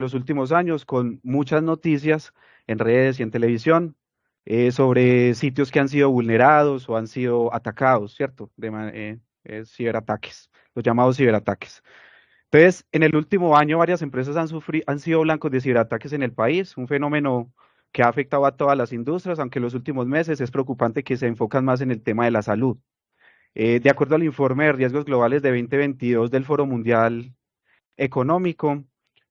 los últimos años con muchas noticias en redes y en televisión sobre sitios que han sido vulnerados o han sido atacados, ¿cierto? Ciberataques, los llamados ciberataques. Entonces, en el último año varias empresas han sido blancos de ciberataques en el país, un fenómeno que ha afectado a todas las industrias, aunque en los últimos meses es preocupante que se enfocan más en el tema de la salud. De acuerdo al informe de riesgos globales de 2022 del Foro Mundial Económico,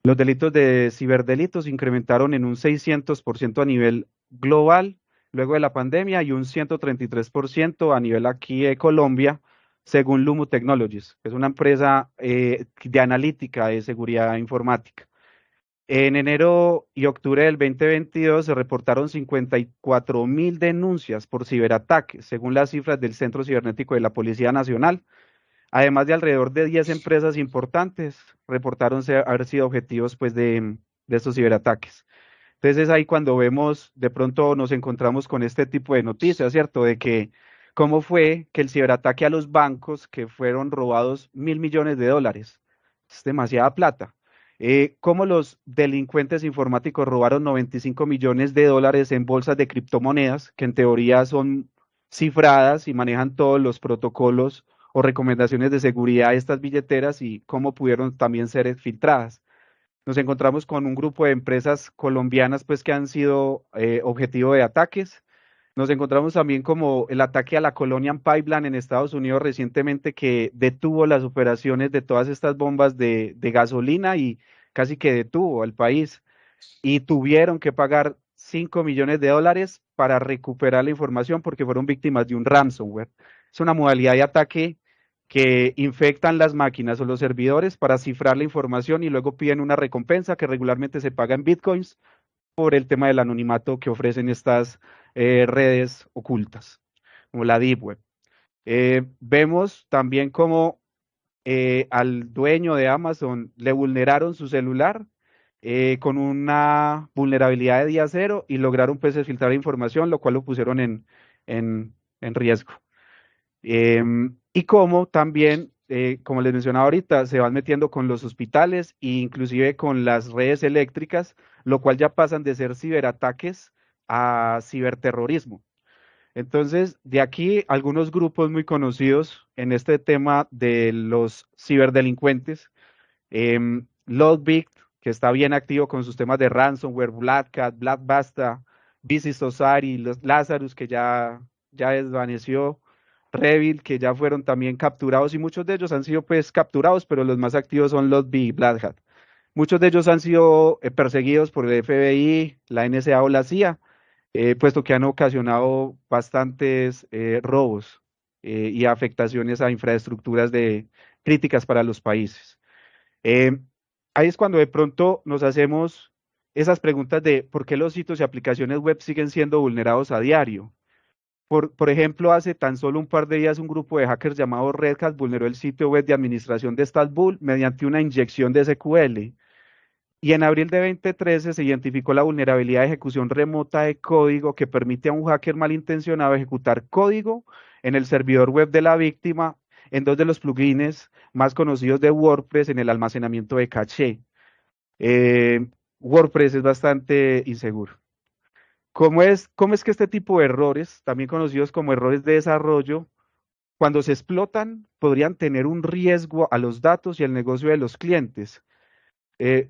los delitos de ciberdelitos incrementaron en un 600% a nivel global luego de la pandemia y un 133% a nivel aquí de Colombia, según Lumo Technologies, que es una empresa de analítica de seguridad informática. En enero y octubre del 2022 se reportaron 54.000 denuncias por ciberataques, según las cifras del Centro Cibernético de la Policía Nacional. Además de alrededor de 10 empresas importantes reportaron haber sido objetivos pues, de estos ciberataques. Entonces es ahí cuando vemos, de pronto nos encontramos con este tipo de noticias, ¿cierto? De que cómo fue que el ciberataque a los bancos, que fueron robados $1.000 millones, es demasiada plata. Cómo los delincuentes informáticos robaron $95 millones en bolsas de criptomonedas, que en teoría son cifradas y manejan todos los protocolos o recomendaciones de seguridad de estas billeteras y cómo pudieron también ser filtradas. Nos encontramos con un grupo de empresas colombianas pues que han sido objetivo de ataques. Nos encontramos también como el ataque a la Colonial Pipeline en Estados Unidos recientemente que detuvo las operaciones de todas estas bombas de gasolina y casi que detuvo al país y tuvieron que pagar $5 millones para recuperar la información porque fueron víctimas de un ransomware. Es una modalidad de ataque que infectan las máquinas o los servidores para cifrar la información y luego piden una recompensa que regularmente se paga en bitcoins por el tema del anonimato que ofrecen estas redes ocultas, como la Deep Web. Vemos también cómo al dueño de Amazon le vulneraron su celular con una vulnerabilidad de día cero y lograron pues filtrar información, lo cual lo pusieron en riesgo. Y como también, como les mencionaba ahorita, se van metiendo con los hospitales e inclusive con las redes eléctricas, lo cual ya pasan de ser ciberataques a ciberterrorismo. Entonces, de aquí algunos grupos muy conocidos en este tema de los ciberdelincuentes, Loadbit, que está bien activo con sus temas de ransomware, Black Cat, Black Basta, Busy Society, los Lazarus, que ya desvaneció, Revil, que ya fueron también capturados, y muchos de ellos han sido pues capturados, pero los más activos son Loadbit y Black Hat. Muchos de ellos han sido perseguidos por el FBI, la NSA o la CIA, puesto que han ocasionado bastantes robos y afectaciones a infraestructuras críticas para los países. Eh, Ahí es cuando de pronto nos hacemos esas preguntas de por qué los sitios y aplicaciones web siguen siendo vulnerados a diario. Por ejemplo, hace tan solo un par de días un grupo de hackers llamado Red Hat vulneró el sitio web de administración de Estambul mediante una inyección de SQL. Y en abril de 2013 se identificó la vulnerabilidad de ejecución remota de código que permite a un hacker malintencionado ejecutar código en el servidor web de la víctima en dos de los plugins más conocidos de WordPress en el almacenamiento de caché. Eh, WordPress es bastante inseguro. ¿Cómo es que este tipo de errores, también conocidos como errores de desarrollo, cuando se explotan, podrían tener un riesgo a los datos y al negocio de los clientes?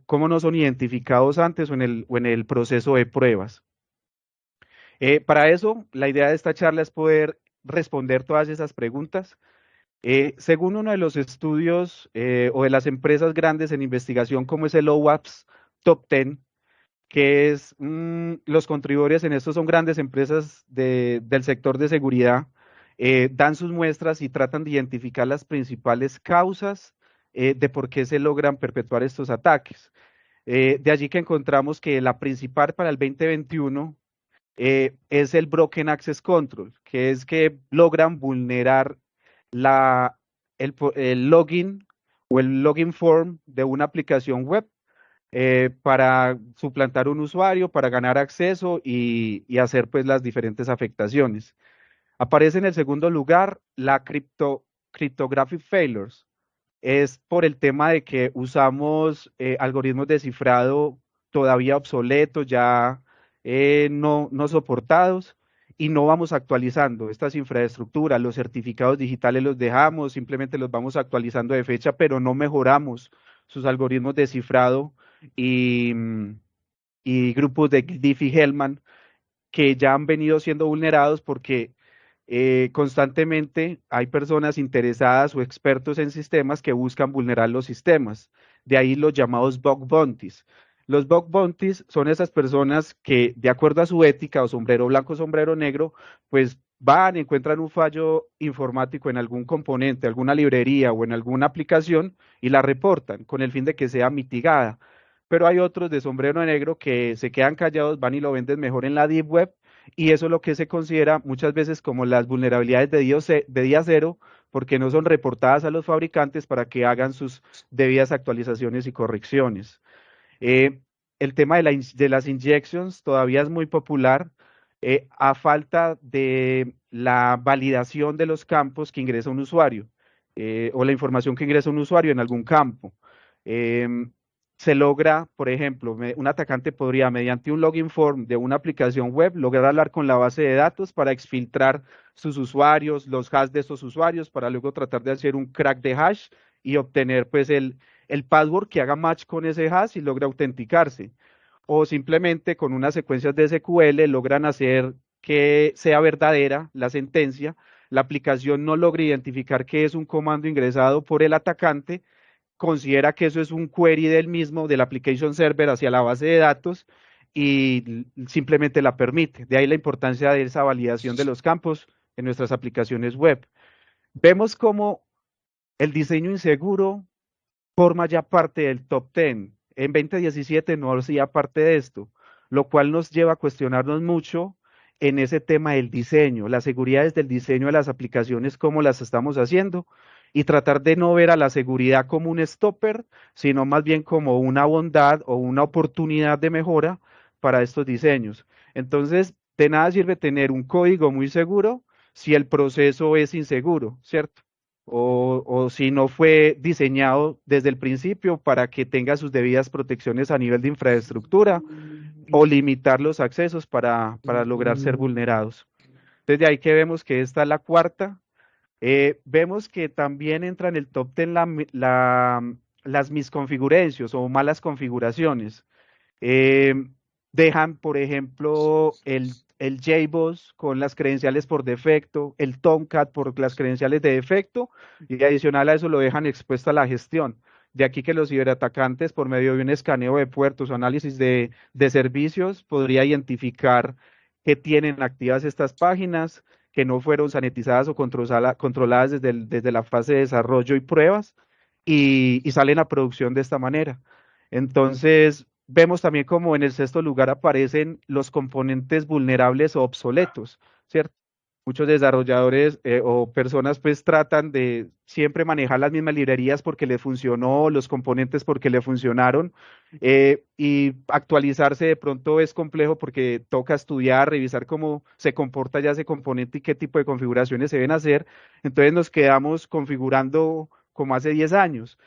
¿Cómo no son identificados antes o en el proceso de pruebas? Para eso, la idea de esta charla es poder responder todas esas preguntas. Según uno de los estudios o de las empresas grandes en investigación, como es el OWASP Top 10, que es los contribuidores en esto son grandes empresas del sector de seguridad, dan sus muestras y tratan de identificar las principales causas de por qué se logran perpetuar estos ataques. De allí que encontramos que la principal para el 2021 es el Broken Access Control, que es que logran vulnerar el login o el login form de una aplicación web para suplantar un usuario, para ganar acceso y hacer pues las diferentes afectaciones. Aparece en el segundo lugar la cryptographic failures, es por el tema de que usamos algoritmos de cifrado todavía obsoletos, ya no soportados, y no vamos actualizando estas infraestructuras. Los certificados digitales los dejamos, simplemente los vamos actualizando de fecha, pero no mejoramos sus algoritmos de cifrado y, y grupos de Diffie-Hellman que ya han venido siendo vulnerados porque constantemente hay personas interesadas o expertos en sistemas que buscan vulnerar los sistemas. De ahí los llamados bug bounties. Los bug bounties son esas personas que, de acuerdo a su ética o sombrero blanco, sombrero negro, pues van, encuentran un fallo informático en algún componente, alguna librería o en alguna aplicación y la reportan con el fin de que sea mitigada. Pero hay otros de sombrero negro que se quedan callados, van y lo venden mejor en la Deep Web y eso es lo que se considera muchas veces como las vulnerabilidades de día cero, porque no son reportadas a los fabricantes para que hagan sus debidas actualizaciones y correcciones. Eh, el tema de las injections todavía es muy popular a falta de la validación de los campos que ingresa un usuario o la información que ingresa un usuario en algún campo. Em, Se logra, por ejemplo, un atacante podría, mediante un login form de una aplicación web, lograr hablar con la base de datos para exfiltrar sus usuarios, los hash de esos usuarios, para luego tratar de hacer un crack de hash y obtener pues el password que haga match con ese hash y logra autenticarse. O simplemente con unas secuencias de SQL logran hacer que sea verdadera la sentencia, la aplicación no logra identificar que es un comando ingresado por el atacante, considera que eso es un query del mismo, del application server hacia la base de datos y simplemente la permite. De ahí la importancia de esa validación de los campos en nuestras aplicaciones web. Vemos cómo el diseño inseguro forma ya parte del top 10. En 2017 no hacía parte de esto, lo cual nos lleva a cuestionarnos mucho en ese tema del diseño, la seguridad desde el diseño de las aplicaciones, cómo las estamos haciendo, y tratar de no ver a la seguridad como un stopper, sino más bien como una bondad o una oportunidad de mejora para estos diseños. Entonces, de nada sirve tener un código muy seguro si el proceso es inseguro, ¿cierto? O si no fue diseñado desde el principio para que tenga sus debidas protecciones a nivel de infraestructura o limitar los accesos para lograr ser vulnerados. Desde ahí que vemos que esta es la cuarta. Vemos que también entra en el top 10 las misconfigurations o malas configuraciones. Eh, Dejan, por ejemplo, el JBoss con las credenciales por defecto, el Tomcat por las credenciales de defecto, y adicional a eso lo dejan expuesto a la gestión. De aquí que los ciberatacantes, por medio de un escaneo de puertos o análisis de servicios, podría identificar que tienen activas estas páginas, que no fueron sanitizadas o controladas desde la fase de desarrollo y pruebas, y salen a producción de esta manera. Entonces, vemos también como en el sexto lugar aparecen los componentes vulnerables o obsoletos, ¿cierto? Muchos desarrolladores o personas pues tratan de siempre manejar las mismas librerías porque les funcionó, los componentes porque le funcionaron y actualizarse de pronto es complejo porque toca estudiar, revisar cómo se comporta ya ese componente y qué tipo de configuraciones se deben hacer. Entonces nos quedamos configurando como hace 10 años.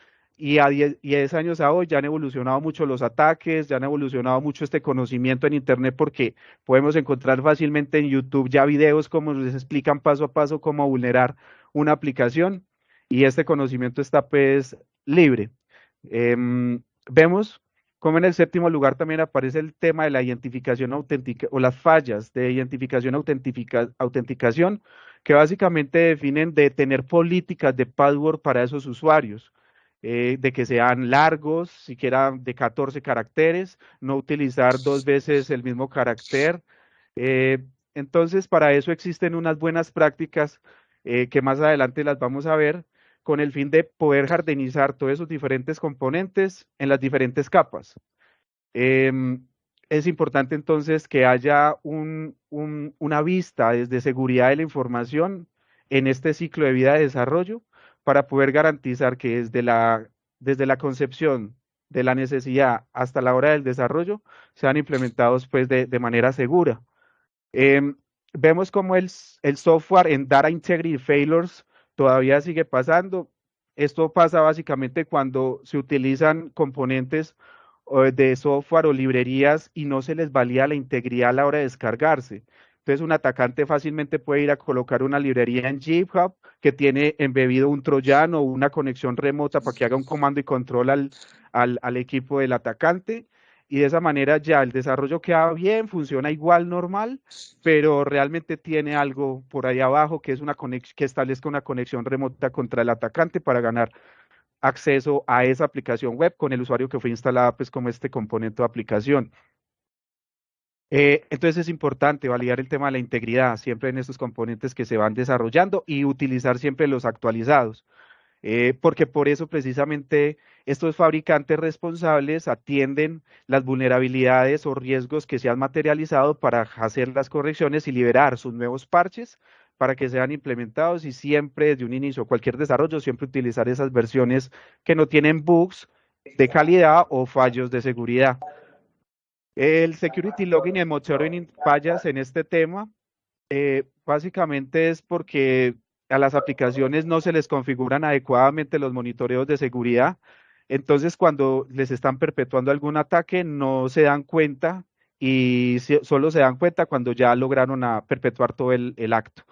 Y a 10 años a hoy ya han evolucionado mucho los ataques, ya han evolucionado mucho este conocimiento en Internet porque podemos encontrar fácilmente en YouTube ya videos como les explican paso a paso cómo vulnerar una aplicación y este conocimiento está pues libre. Vemos como en el séptimo lugar también aparece el tema de la identificación auténtica o las fallas de identificación autenticación que básicamente definen de tener políticas de password para esos usuarios. De que sean largos, siquiera de 14 caracteres, no utilizar dos veces el mismo carácter. Eh, entonces, para eso existen unas buenas prácticas que más adelante las vamos a ver con el fin de poder jardinizar todos esos diferentes componentes en las diferentes capas. Em, es importante entonces que haya una vista desde seguridad de la información en este ciclo de vida de desarrollo para poder garantizar que desde la concepción de la necesidad hasta la hora del desarrollo sean implementados pues de manera segura. Em, Vemos como el software en Data Integrity Failures todavía sigue pasando. esto pasa básicamente cuando se utilizan componentes de software o librerías y no se les valida la integridad a la hora de descargarse. Entonces, un atacante fácilmente puede ir a colocar una librería en GitHub que tiene embebido un troyano o una conexión remota para que haga un comando y control al equipo del atacante. Y de esa manera ya el desarrollo queda bien, funciona igual normal, pero realmente tiene algo por ahí abajo que es que establezca una conexión remota contra el atacante para ganar acceso a esa aplicación web con el usuario que fue instalada pues como este componente de aplicación. Entonces es importante validar el tema de la integridad siempre en estos componentes que se van desarrollando y utilizar siempre los actualizados, porque por eso precisamente estos fabricantes responsables atienden las vulnerabilidades o riesgos que se han materializado para hacer las correcciones y liberar sus nuevos parches para que sean implementados y siempre desde un inicio, cualquier desarrollo, siempre utilizar esas versiones que no tienen bugs de calidad o fallos de seguridad. El security logging y el monitoring fallas en este tema básicamente es porque a las aplicaciones no se les configuran adecuadamente los monitoreos de seguridad. Entonces, cuando les están perpetuando algún ataque, no se dan cuenta y solo se dan cuenta cuando ya lograron perpetuar todo el acto.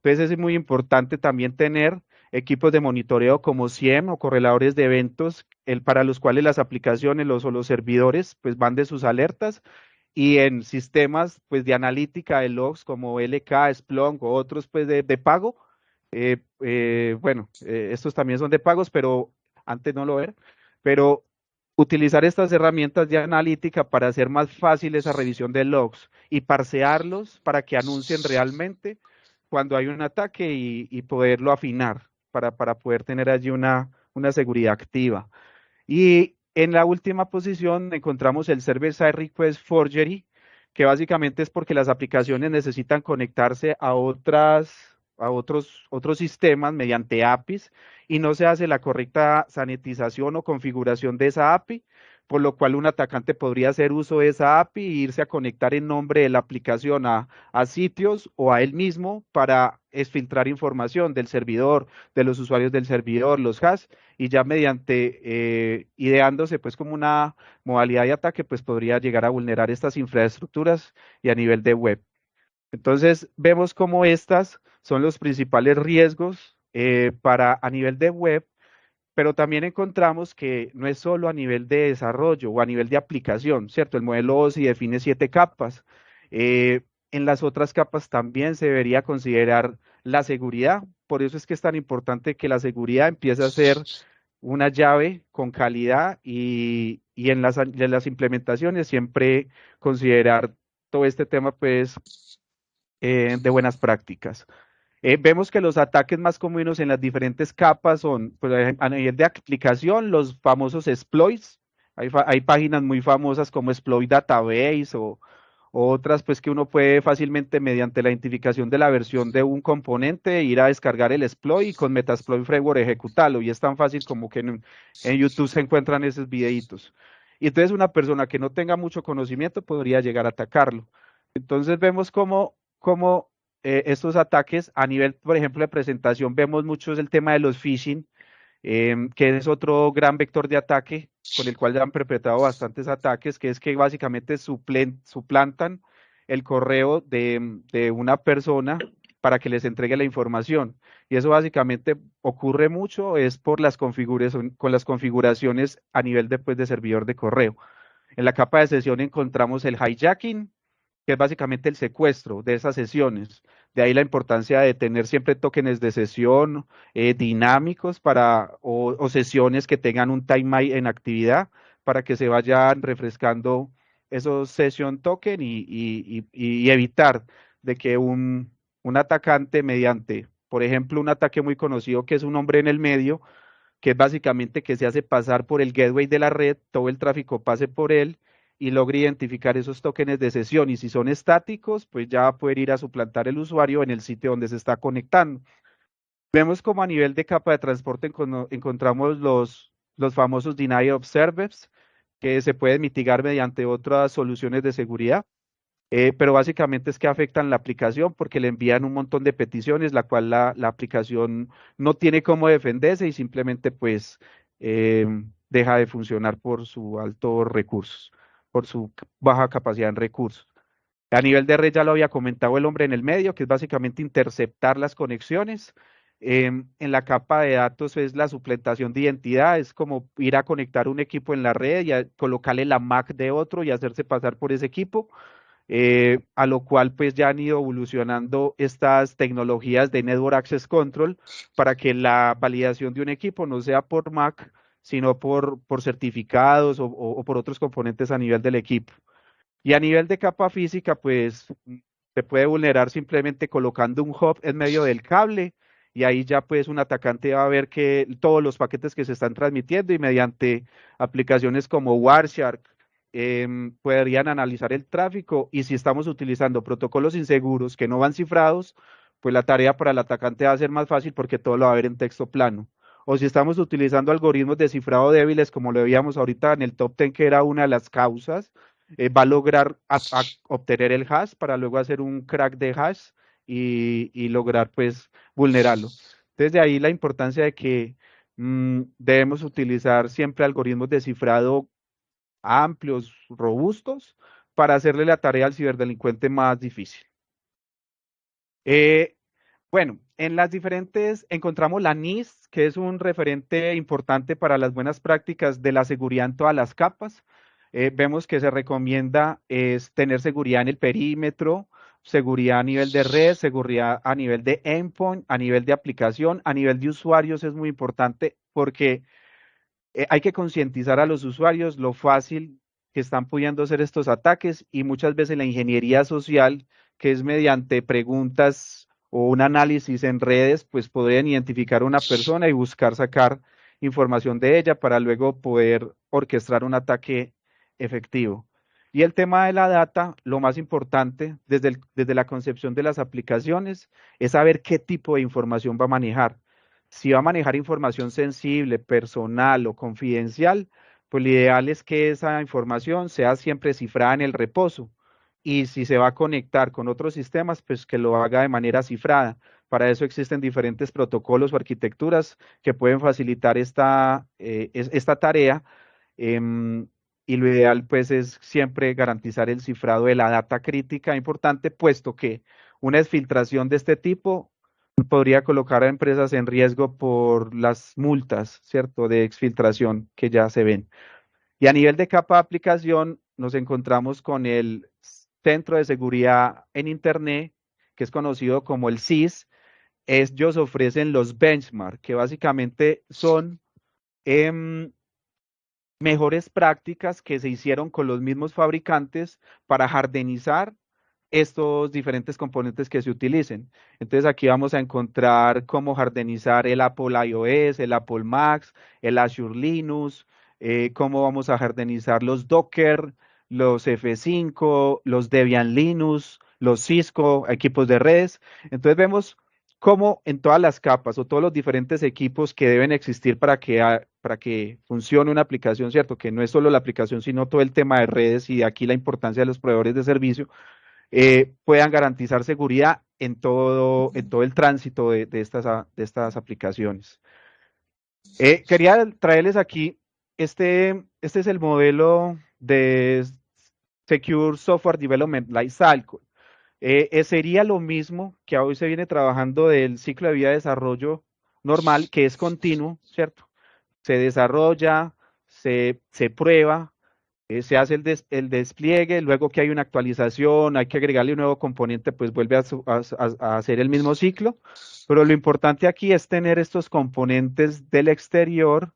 Entonces, es muy importante también tener equipos de monitoreo como SIEM o correladores de eventos, para los cuales las aplicaciones o los servidores pues van de sus alertas y en sistemas pues de analítica de logs como LK, Splunk o otros pues de pago. Estos también son de pagos, pero antes no lo era. Pero utilizar estas herramientas de analítica para hacer más fácil esa revisión de logs y parsearlos para que anuncien realmente cuando hay un ataque y poderlo afinar para poder tener allí una seguridad activa. Y en la última posición encontramos el Server-Side Request Forgery, que básicamente es porque las aplicaciones necesitan conectarse a otros sistemas mediante APIs y no se hace la correcta sanitización o configuración de esa API, por lo cual un atacante podría hacer uso de esa API e irse a conectar en nombre de la aplicación a sitios o a él mismo para exfiltrar información del servidor, de los usuarios del servidor, los hash y ya mediante ideándose pues como una modalidad de ataque, pues podría llegar a vulnerar estas infraestructuras y a nivel de web. Entonces vemos cómo estas son los principales riesgos para a nivel de web, pero también encontramos que no es solo a nivel de desarrollo o a nivel de aplicación, ¿cierto? El modelo OSI define 7 capas. Eh, en las otras capas también se debería considerar la seguridad. Por eso es que es tan importante que la seguridad empiece a ser una llave con calidad y en las implementaciones siempre considerar todo este tema pues de buenas prácticas. Vemos que los ataques más comunes en las diferentes capas son pues, a nivel de aplicación, los famosos exploits. Hay páginas muy famosas como Exploit Database o otras pues que uno puede fácilmente mediante la identificación de la versión de un componente ir a descargar el exploit y con Metasploit Framework ejecutarlo. Y es tan fácil como que en YouTube se encuentran esos videitos. Y entonces una persona que no tenga mucho conocimiento podría llegar a atacarlo. Entonces vemos cómo estos ataques a nivel, por ejemplo, de presentación, vemos mucho el tema de los phishing, que es otro gran vector de ataque con el cual ya han perpetrado bastantes ataques, que es que básicamente suplantan el correo de una persona para que les entregue la información. Y eso básicamente ocurre mucho, es por con las configuraciones a nivel de servidor de correo. En la capa de sesión encontramos el hijacking, que es básicamente el secuestro de esas sesiones. De ahí la importancia de tener siempre tokens de sesión dinámicos o sesiones que tengan un timeout en actividad para que se vayan refrescando esos session token y evitar de que un atacante mediante, por ejemplo, un ataque muy conocido que es un hombre en el medio, que es básicamente que se hace pasar por el gateway de la red, todo el tráfico pase por él y logre identificar esos tokens de sesión. Y si son estáticos, pues ya va a poder ir a suplantar el usuario en el sitio donde se está conectando. Vemos como a nivel de capa de transporte encontramos los famosos denial of service, que se pueden mitigar mediante otras soluciones de seguridad. pero básicamente es que afectan la aplicación porque le envían un montón de peticiones, la cual la aplicación no tiene cómo defenderse y simplemente pues deja de funcionar por su alto recursos, por su baja capacidad en recursos. A nivel de red ya lo había comentado el hombre en el medio, que es básicamente interceptar las conexiones. En la capa de datos es la suplantación de identidad, es como ir a conectar un equipo en la red y colocarle la MAC de otro y hacerse pasar por ese equipo, a lo cual pues ya han ido evolucionando estas tecnologías de Network Access Control para que la validación de un equipo no sea por MAC, sino por certificados o por otros componentes a nivel del equipo. Y a nivel de capa física, pues se puede vulnerar simplemente colocando un hub en medio del cable y ahí ya pues un atacante va a ver que todos los paquetes que se están transmitiendo y mediante aplicaciones como Wireshark podrían analizar el tráfico y si estamos utilizando protocolos inseguros que no van cifrados, pues la tarea para el atacante va a ser más fácil porque todo lo va a ver en texto plano. O si estamos utilizando algoritmos de cifrado débiles, como lo veíamos ahorita en el top 10, que era una de las causas, va a lograr obtener el hash para luego hacer un crack de hash y lograr pues vulnerarlo. Desde ahí la importancia de que debemos utilizar siempre algoritmos de cifrado amplios, robustos, para hacerle la tarea al ciberdelincuente más difícil. Eh, bueno, en las diferentes encontramos la NIST, que es un referente importante para las buenas prácticas de la seguridad en todas las capas. Vemos que se recomienda es tener seguridad en el perímetro, seguridad a nivel de red, seguridad a nivel de endpoint, a nivel de aplicación, a nivel de usuarios es muy importante porque hay que concientizar a los usuarios lo fácil que están pudiendo hacer estos ataques y muchas veces la ingeniería social, que es mediante preguntas o un análisis en redes, pues podrían identificar a una persona y buscar sacar información de ella para luego poder orquestar un ataque efectivo. Y el tema de la data, lo más importante desde la concepción de las aplicaciones, es saber qué tipo de información va a manejar. Si va a manejar información sensible, personal o confidencial, pues lo ideal es que esa información sea siempre cifrada en el reposo. Y si se va a conectar con otros sistemas, pues que lo haga de manera cifrada. Para eso existen diferentes protocolos o arquitecturas que pueden facilitar esta tarea. em, y lo ideal, pues, es siempre garantizar el cifrado de la data crítica importante, puesto que una exfiltración de este tipo podría colocar a empresas en riesgo por las multas, ¿cierto?, de exfiltración que ya se ven. Y a nivel de capa de aplicación, nos encontramos con el Centro de Seguridad en Internet, que es conocido como el CIS. Ellos ofrecen los benchmark, que básicamente son em, mejores prácticas que se hicieron con los mismos fabricantes para hardenizar estos diferentes componentes que se utilicen. Entonces aquí vamos a encontrar cómo hardenizar el Apple iOS, el Apple Macs, el Azure Linux, cómo vamos a hardenizar los Docker, los F5, los Debian Linux, los Cisco, equipos de redes. Entonces vemos cómo en todas las capas o todos los diferentes equipos que deben existir para que funcione una aplicación, ¿cierto? Que no es solo la aplicación, sino todo el tema de redes y aquí la importancia de los proveedores de servicio puedan garantizar seguridad en todo el tránsito de estas aplicaciones. Quería traerles aquí, este es el modelo de Secure Software Development Lifecycle. Sería lo mismo que hoy se viene trabajando del ciclo de vida de desarrollo normal, que es continuo, ¿cierto? Se desarrolla, se prueba, se hace el despliegue, luego que hay una actualización, hay que agregarle un nuevo componente, pues vuelve a hacer el mismo ciclo. Pero lo importante aquí es tener estos componentes del exterior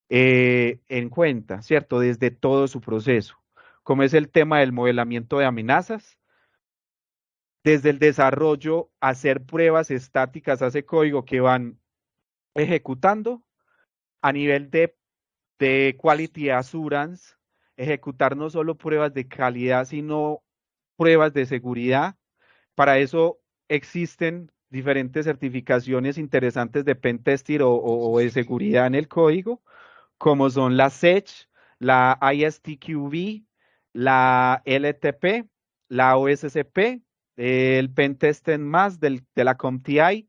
en cuenta, ¿cierto? Desde todo su proceso, como es el tema del modelamiento de amenazas, desde el desarrollo, hacer pruebas estáticas a ese código que van ejecutando a nivel de quality assurance, ejecutar no solo pruebas de calidad, sino pruebas de seguridad. Para eso existen diferentes certificaciones interesantes de pentesting o de seguridad en el código, como son la SEC, la ISTQB, la LTP la OSCP, el Pentest más de la CompTIA,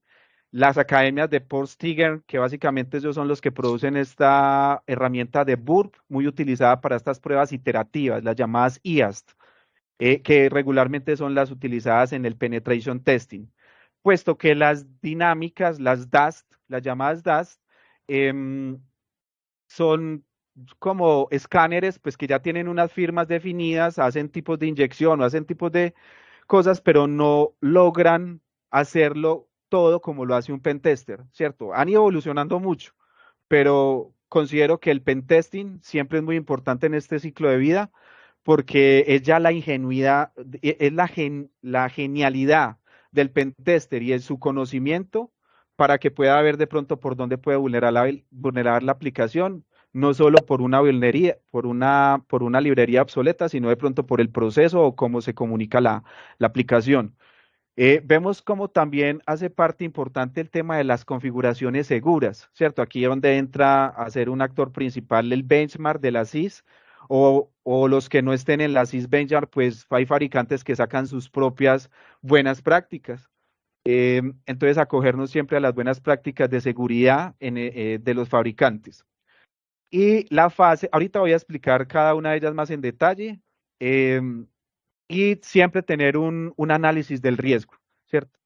las academias de Porstiger, que básicamente ellos son los que producen esta herramienta de Burp, muy utilizada para estas pruebas iterativas, las llamadas IAST, que regularmente son las utilizadas en el penetration testing, puesto que las dinámicas, las DAST, las llamadas DAST, em, son como escáneres, pues que ya tienen unas firmas definidas, hacen tipos de inyección o hacen tipos de cosas, pero no logran hacerlo todo como lo hace un pentester, ¿cierto? Han ido evolucionando mucho, pero considero que el pentesting siempre es muy importante en este ciclo de vida porque es ya la ingenuidad, es la genialidad del pentester y es su conocimiento para que pueda ver de pronto por dónde puede vulnerar la aplicación, no solo por una vulnería, por una librería obsoleta, sino de pronto por el proceso o cómo se comunica la aplicación. Vemos como también hace parte importante el tema de las configuraciones seguras, ¿cierto? Aquí es donde entra a ser un actor principal el benchmark de la CIS o los que no estén en la CIS benchmark, pues hay fabricantes que sacan sus propias buenas prácticas. Entonces, acogernos siempre a las buenas prácticas de seguridad de los fabricantes. Y la fase, ahorita voy a explicar cada una de ellas más en detalle. Y siempre tener un análisis del riesgo, ¿cierto?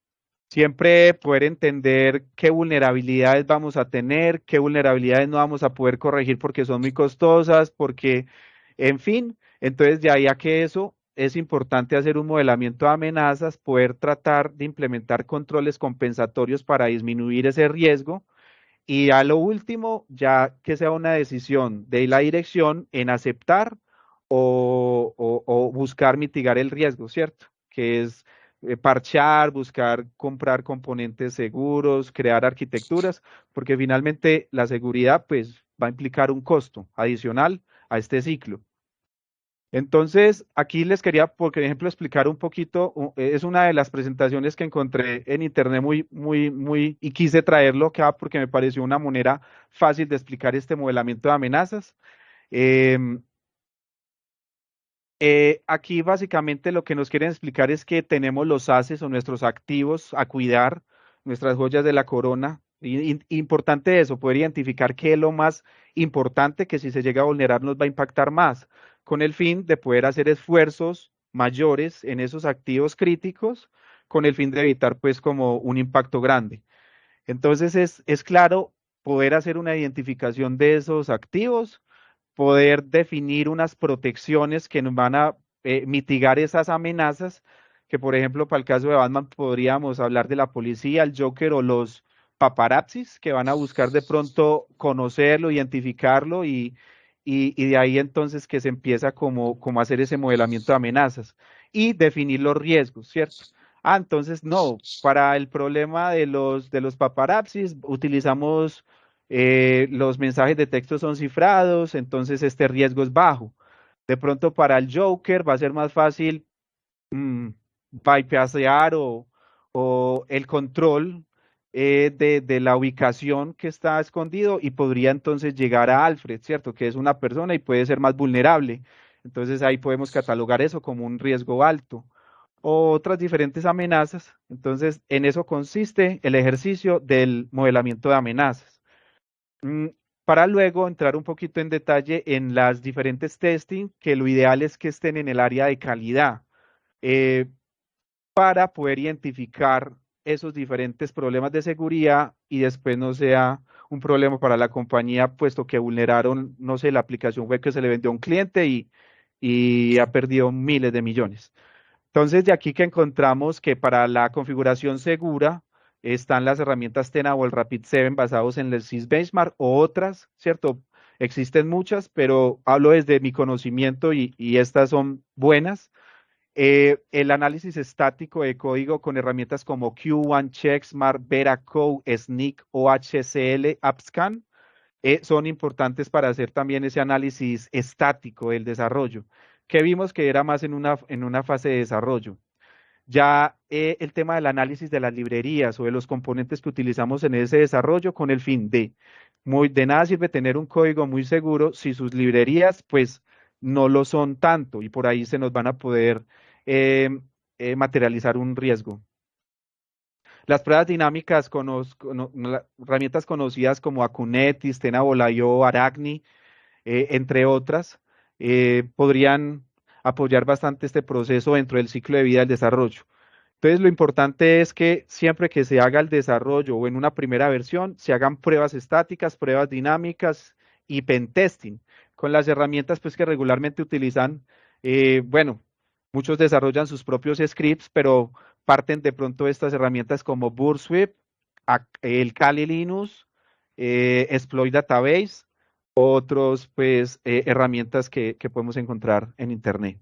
Siempre poder entender qué vulnerabilidades vamos a tener, qué vulnerabilidades no vamos a poder corregir porque son muy costosas, porque, en fin, entonces ya que eso es importante hacer un modelamiento de amenazas, poder tratar de implementar controles compensatorios para disminuir ese riesgo y a lo último, ya que sea una decisión de la dirección en aceptar o buscar mitigar el riesgo, ¿cierto? Que es parchar, buscar comprar componentes seguros, crear arquitecturas, porque finalmente la seguridad pues va a implicar un costo adicional a este ciclo. Entonces, aquí les quería, por ejemplo, explicar un poquito, es una de las presentaciones que encontré en internet y quise traerlo acá porque me pareció una manera fácil de explicar este modelamiento de amenazas. Em, Aquí básicamente lo que nos quieren explicar es que tenemos los ases o nuestros activos a cuidar, nuestras joyas de la corona. Importante eso, poder identificar qué es lo más importante que si se llega a vulnerar nos va a impactar más, con el fin de poder hacer esfuerzos mayores en esos activos críticos, con el fin de evitar pues como un impacto grande. Entonces es claro poder hacer una identificación de esos activos, poder definir unas protecciones que nos van a mitigar esas amenazas, que por ejemplo para el caso de Batman podríamos hablar de la policía, el Joker o los paparazzis que van a buscar de pronto conocerlo, identificarlo y de ahí entonces que se empieza como a hacer ese modelamiento de amenazas y definir los riesgos, ¿cierto? Ah, entonces no, para el problema de los paparazzis utilizamos los mensajes de texto son cifrados, entonces este riesgo es bajo. De pronto para el Joker va a ser más fácil mm, bypassear o el control de la ubicación que está escondido y podría entonces llegar a Alfred, ¿cierto? Que es una persona y puede ser más vulnerable. Entonces ahí podemos catalogar eso como un riesgo alto o otras diferentes amenazas. Entonces, en eso consiste el ejercicio del modelamiento de amenazas. Mm, para luego entrar un poquito en detalle en las diferentes testing, que lo ideal es que estén en el área de calidad, eh, para poder identificar esos diferentes problemas de seguridad y después no sea un problema para la compañía, puesto que vulneraron, no sé, la aplicación web que se le vendió a un cliente y ha perdido miles de millones. Entonces, de aquí que encontramos que para la configuración segura están las herramientas Tenable Rapid7 basados en el SysBenchmark Benchmark o otras, ¿cierto? Existen muchas, pero hablo desde mi conocimiento y estas son buenas. El análisis estático de código con herramientas como Q1, Checksmart, Veracode, Sneak o HCL AppScan son importantes para hacer también ese análisis estático del desarrollo, que vimos que era más en una fase de desarrollo. Ya el tema del análisis de las librerías o de los componentes que utilizamos en ese desarrollo con el fin de nada sirve tener un código muy seguro si sus librerías pues no lo son tanto y por ahí se nos van a poder eh, materializar un riesgo. Las pruebas dinámicas con herramientas conocidas como Akunetis, Tenable.io, Aragni, entre otras, podrían apoyar bastante este proceso dentro del ciclo de vida del desarrollo. Entonces, lo importante es que siempre que se haga el desarrollo o en una primera versión, se hagan pruebas estáticas, pruebas dinámicas y pentesting con las herramientas pues, que regularmente utilizan. Bueno, muchos desarrollan sus propios scripts, pero parten de pronto de estas herramientas como Burswip, el Kali Linux, Exploit Database, otros pues herramientas que podemos encontrar en Internet.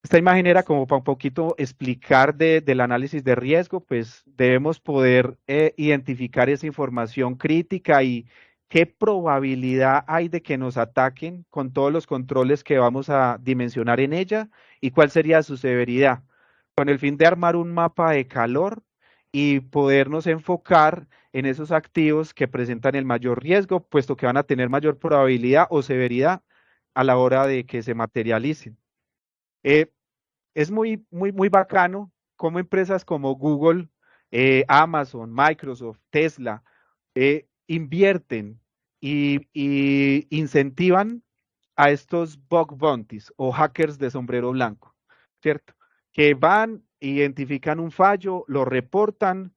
Esta imagen era como para un poquito explicar del análisis de riesgo, pues debemos poder identificar esa información crítica y qué probabilidad hay de que nos ataquen con todos los controles que vamos a dimensionar en ella y cuál sería su severidad, con el fin de armar un mapa de calor y podernos enfocar en esos activos que presentan el mayor riesgo, puesto que van a tener mayor probabilidad o severidad a la hora de que se materialicen. Es muy bacano cómo empresas como Google, Amazon, Microsoft, Tesla, invierten y incentivan a estos bug bounties o hackers de sombrero blanco, ¿cierto? Que van, identifican un fallo, lo reportan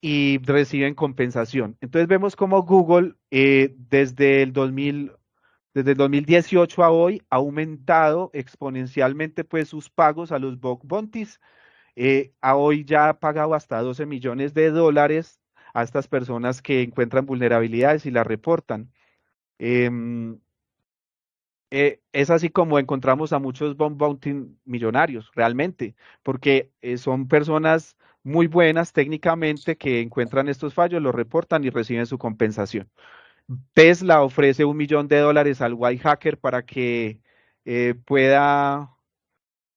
y reciben compensación. Entonces vemos cómo Google desde el 2018 a hoy ha aumentado exponencialmente pues sus pagos a los bug bounties. A hoy ya ha pagado hasta 12 millones de dólares a estas personas que encuentran vulnerabilidades y las reportan. Em, es así como encontramos a muchos bug bounty millonarios, realmente, porque son personas muy buenas técnicamente que encuentran estos fallos, los reportan y reciben su compensación. Tesla ofrece $1 millón al white hacker para que pueda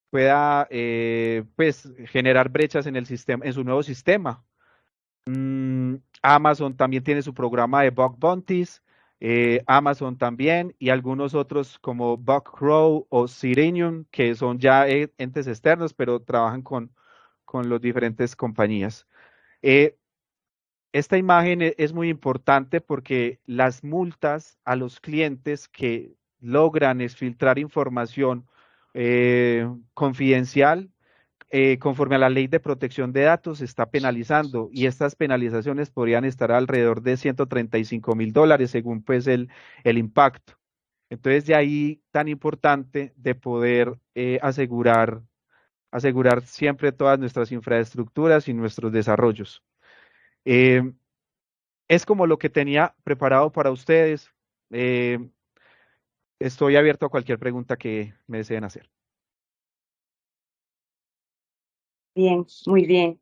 pues, generar brechas en el sistema, en su nuevo sistema. Amazon también tiene su programa de bug bounties, Amazon también, y algunos otros como Bugcrow o Sirenium, que son ya entes externos, pero trabajan con las diferentes compañías. Eh, esta imagen es muy importante porque las multas a los clientes que logran exfiltrar información confidencial conforme a la ley de protección de datos se está penalizando y estas penalizaciones podrían estar alrededor de $135,000 según pues el impacto. Entonces de ahí tan importante de poder asegurar siempre todas nuestras infraestructuras y nuestros desarrollos. Eh, es como lo que tenía preparado para ustedes. Eh, estoy abierto a cualquier pregunta que me deseen hacer. Bien, muy bien.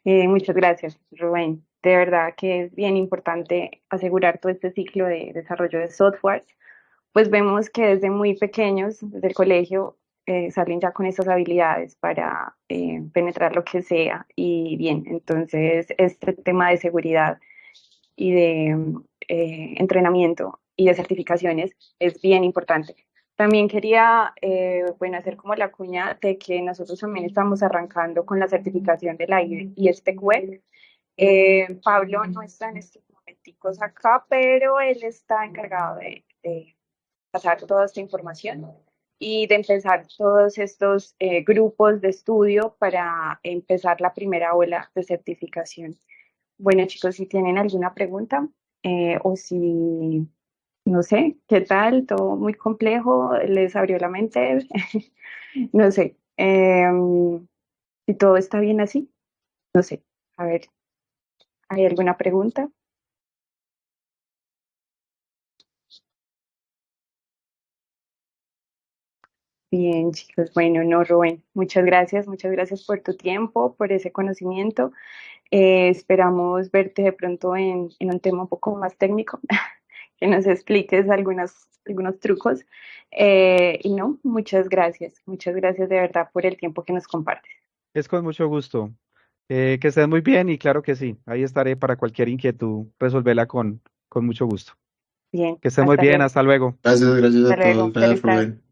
Muchas gracias, Rubén. De verdad que es bien importante asegurar todo este ciclo de desarrollo de software. Pues vemos que desde muy pequeños, desde el colegio, salen ya con esas habilidades para penetrar lo que sea. Y bien, entonces este tema de seguridad y de entrenamiento y de certificaciones es bien importante. También quería, bueno, hacer como la cuña de que nosotros también estamos arrancando con la certificación de la ISPQE. Pablo no está en estos momenticos acá, pero él está encargado de pasar toda esta información y de empezar todos estos grupos de estudio para empezar la primera ola de certificación. Bueno, chicos, si tienen alguna pregunta o si, no sé, ¿qué tal? Todo muy complejo, les abrió la mente, no sé, si todo está bien así, no sé, a ver, ¿hay alguna pregunta? Bien, chicos, bueno, no, Rubén, muchas gracias por tu tiempo, por ese conocimiento. Esperamos verte de pronto en un tema un poco más técnico, que nos expliques algunos trucos. Y no, muchas gracias de verdad por el tiempo que nos compartes. Es con mucho gusto. Que estés muy bien y claro que sí, ahí estaré para cualquier inquietud, resolverla con mucho gusto. Bien, Que estés muy hasta bien, luego. hasta luego. Gracias Hasta a luego. todos. Gracias, Feliz tarde. Rubén.